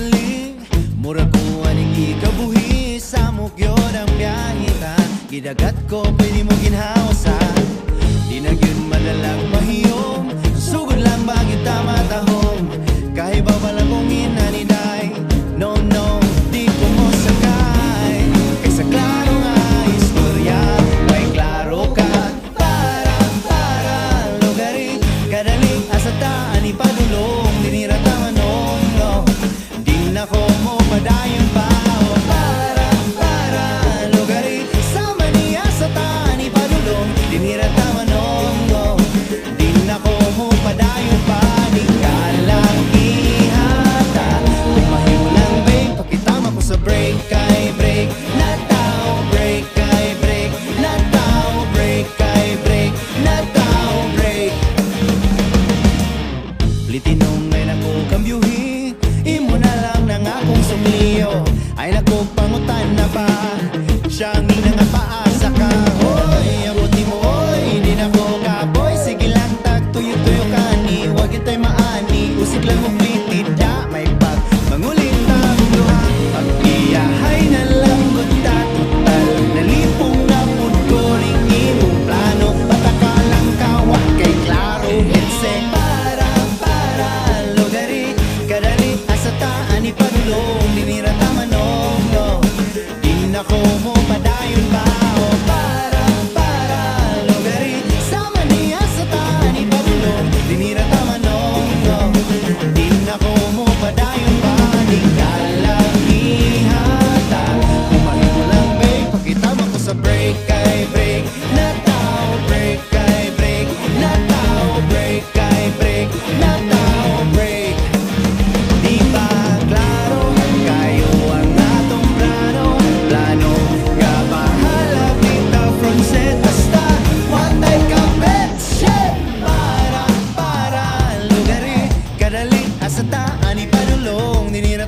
kadali mura ko aning ikabuhi sa mukyo ng biyahita. Gidagat ko pwede mo ginhausa, di na yun madalang mahiyom. Sugod lang bagay tama tahong, kahit ba palang kong inaniday. No, no, di ko mo sakay. Kaysa klaro nga istorya, may klaro ka. Para lugari, kadali asataan ipadulong. Dinira tamanong, no, di na ko mo padayon pa. Para lugari, sama niya asataan ipadulong. Dinira tamanong, no, di na ko mo padayon pa. Di ka lang ihata, kumahiw lang babe, pakitama ko sa break. Kay break na tao, break kay break na tao, break kay break na tao, break. Litinong ay nako kambyuhi, imo na lang nang akong sumliyo. Ay nako pangutan na ba, siyang nga paasa ka. Hoy, abuti mo hoy, di na ko kaboy. Sige lang tag tuyo-tuyo ka ni, wag itay maani. Usig lang mo plitid da, may pag mangulit na duha. Pag-iyahay na lang gudta total, nalipong na pud ko ring imong plano. Patakalang kawa kay klaro etse. Para lugari, kadali asataan ipadulong. Dinira tamanong, no, di na ko mo padayon pa. O para lugari, sama niya asataan ipadulong. Dinira tamanong, no, di na ko mo padayon pa. Di ka lang ihata, kumain mo lang babe, pakitama ko sa break. Kay break na tao, break kay break na tao, break kay break na tao, break. Di ba klaro, kayo ang atong plano. Plano, nga bahala kita from set hasta watay ka bet shit. Para lugari, kadali asataan ipadulong. Dinira